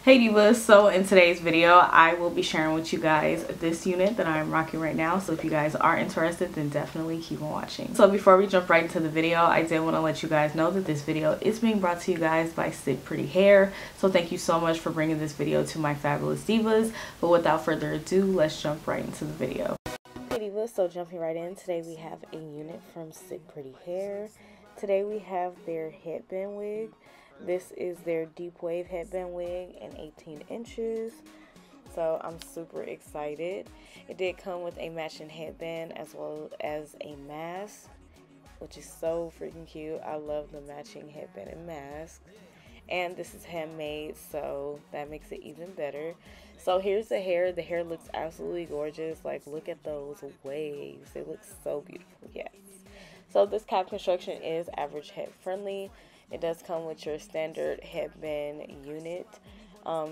Hey divas, so in today's video I will be sharing with you guys this unit that I'm rocking right now. So if you guys are interested, then definitely keep on watching. So before we jump right into the video, I did want to let you guys know that this video is being brought to you guys by Sitprettyhair. So thank you so much for bringing this video to my fabulous divas. But without further ado, let's jump right into the video. Hey divas, so jumping right in, today we have a unit from Sitprettyhair. Today we have their headband wig. This is their deep wave headband wig in 18 inches. So I'm super excited. It did come with a matching headband as well as a mask, which is so freaking cute. I love the matching headband and mask. And this is handmade, so that makes it even better. So here's the hair. The hair looks absolutely gorgeous. Like, look at those waves. It looks so beautiful, yes. So this cap construction is average head friendly. It does come with your standard headband unit.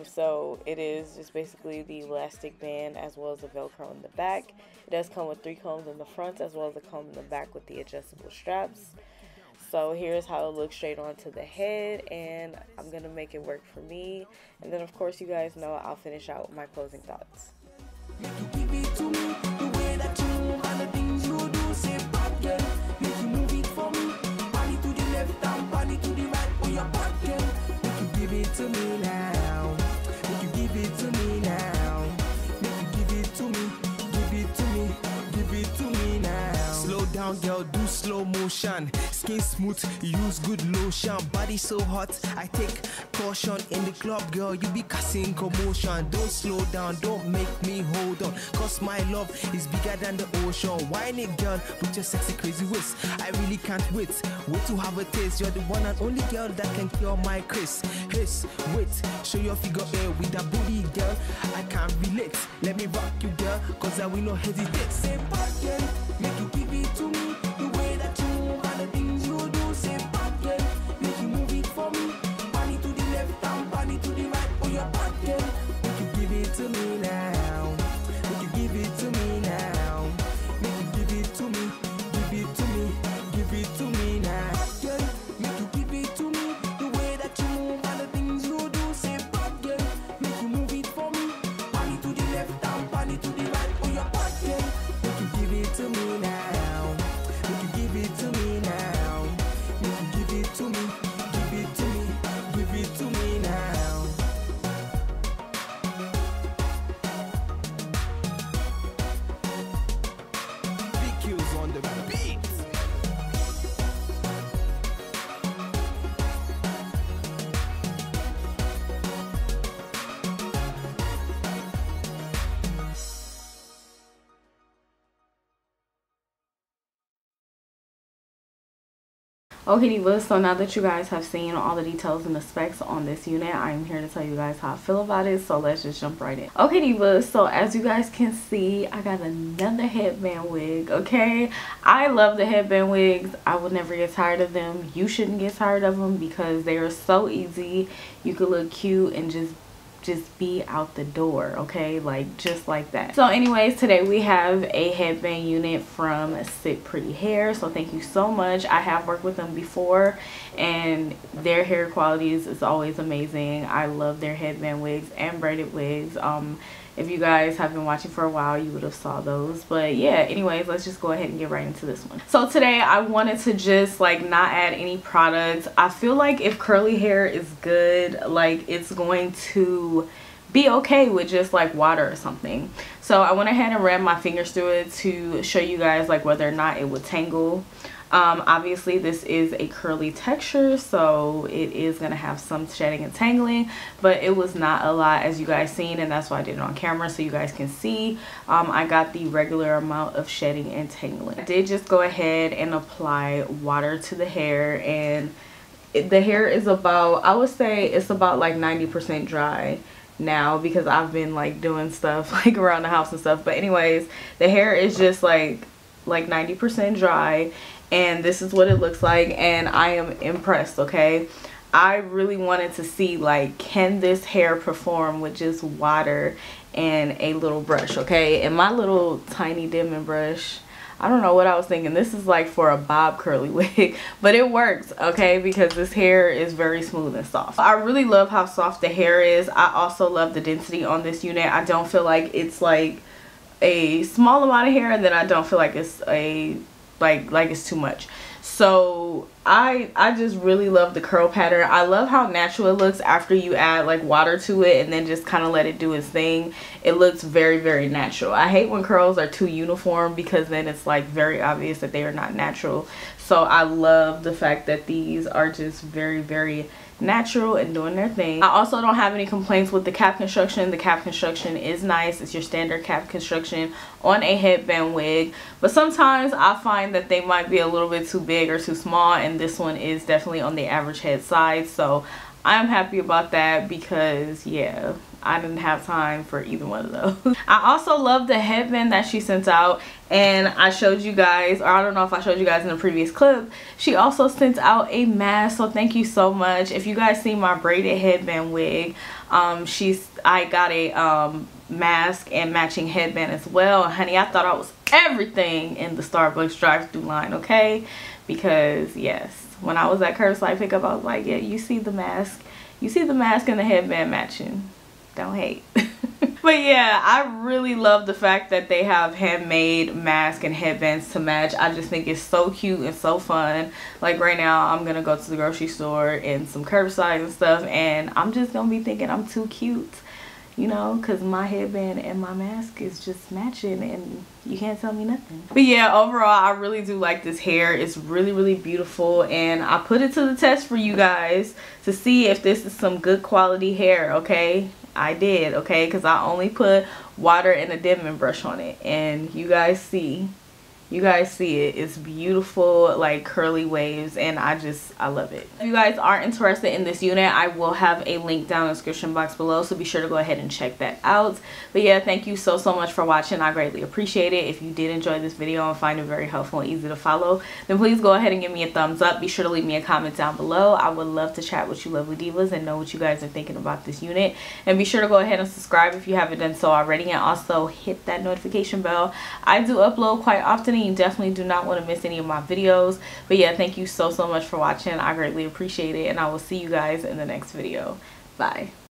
So it is just basically the elastic band as well as the Velcro in the back. It does come with 3 combs in the front as well as a comb in the back with the adjustable straps. So here's how it looks straight onto the head, and I'm going to make it work for me. And then of course you guys know I'll finish out with my closing thoughts. Girl, do slow motion, skin smooth, use good lotion, body so hot, I take caution. In the club, girl, you be causing commotion. Don't slow down, don't make me hold on, cause my love is bigger than the ocean. Whine it, girl, with your sexy crazy waist. I really can't wait to have a taste. You're the one and only girl that can cure my craze. Haste, wait, show your figure with that booty, girl. I can't relate, let me rock you, girl, cause I will not hesitate. Say back, girl, make you give it to me. The way that you move and the things you do, say back, girl, make you move it for me. Body to the left and body to the right. Oh, your back, girl, make you give it to me now. Make you give it to me now. Make you give it to me. Give it to me. Give it to me now. Girl, make you give it to me. The way that you move and the things you do, say back, girl, make you move it for me. Body to the left and body to the right. Oh, your back, girl, make you give it to me now. Give it to me now. Give it to me. Give it to me. Give it to me now. Big kills on the beat. Okay divas, so now that you guys have seen all the details and the specs on this unit, I'm here to tell you guys how I feel about it. So let's just jump right in. Okay divas, so as you guys can see, I got another headband wig. Okay, I love the headband wigs. I will never get tired of them. You shouldn't get tired of them because they are so easy. You could look cute and just be out the door, okay, like just like that. So anyways, today we have a headband unit from Sitprettyhair. So thank you so much. I have worked with them before and their hair quality is always amazing. I love their headband wigs and braided wigs. If you guys have been watching for a while, you would have saw those. But yeah, anyways, let's just go ahead and get right into this one. So today I wanted to just like not add any products. I feel like if curly hair is good, like it's going to be okay with just like water or something. So I went ahead and ran my fingers through it to show you guys like whether or not it would tangle. Obviously this is a curly texture, so it is going to have some shedding and tangling, but it was not a lot as you guys seen, and that's why I did it on camera so you guys can see. I got the regular amount of shedding and tangling. I did just go ahead and apply water to the hair, and the hair is about, I would say it's about like 90% dry now because I've been like doing stuff like around the house and stuff. But anyways, the hair is just like 90% dry, and this is what it looks like, and I am impressed. Okay, I really wanted to see like, can this hair perform with just water and a little brush. Okay, and my little tiny diamond brush, I don't know what I was thinking. This is like for a bob curly wig, but it works, okay, because this hair is very smooth and soft. I really love how soft the hair is. I also love the density on this unit. I don't feel like it's like a small amount of hair, and then I don't feel like it's a like it's too much. So I just really love the curl pattern. I love how natural it looks after you add like water to it and then just kind of let it do its thing. It looks very, very natural. I hate when curls are too uniform because then it's like very obvious that they are not natural. So I love the fact that these are just very, very natural and doing their thing. I also don't have any complaints with the cap construction. The cap construction is nice. It's your standard cap construction on a headband wig, but sometimes I find that they might be a little bit too big or too small, and this one is definitely on the average head size. So I'm happy about that because yeah, I didn't have time for either one of those. I also love the headband that she sent out, and I showed you guys, or I don't know if I showed you guys in the previous clip, she also sent out a mask, so thank you so much. If you guys see my braided headband wig, I got a mask and matching headband as well. Honey, I thought I was everything in the Starbucks drive-thru line, okay? Because yes, when I was at curbside pickup, I was like, yeah, you see the mask and the headband matching. Don't hate. But yeah, I really love the fact that they have handmade masks and headbands to match. I just think it's so cute and so fun. Like right now, I'm gonna go to the grocery store and some curbside and stuff, and I'm just gonna be thinking I'm too cute, you know, because my headband and my mask is just matching and you can't tell me nothing. But yeah, overall, I really do like this hair. It's really, really beautiful, and I put it to the test for you guys to see if this is some good quality hair, okay? I did, okay, because I only put water and a dimming brush on it, and you guys see it. It's beautiful, like curly waves, and I love it. If you guys are interested in this unit, I will have a link down in the description box below, so be sure to go ahead and check that out. But yeah, thank you so much for watching. I greatly appreciate it. If you did enjoy this video and find it very helpful and easy to follow, then please go ahead and give me a thumbs up. Be sure to leave me a comment down below. I would love to chat with you lovely divas and know what you guys are thinking about this unit. And be sure to go ahead and subscribe if you haven't done so already, and also hit that notification bell. I do upload quite often, and you definitely do not want to miss any of my videos. But yeah, thank you so much for watching. I greatly appreciate it, and I will see you guys in the next video. Bye.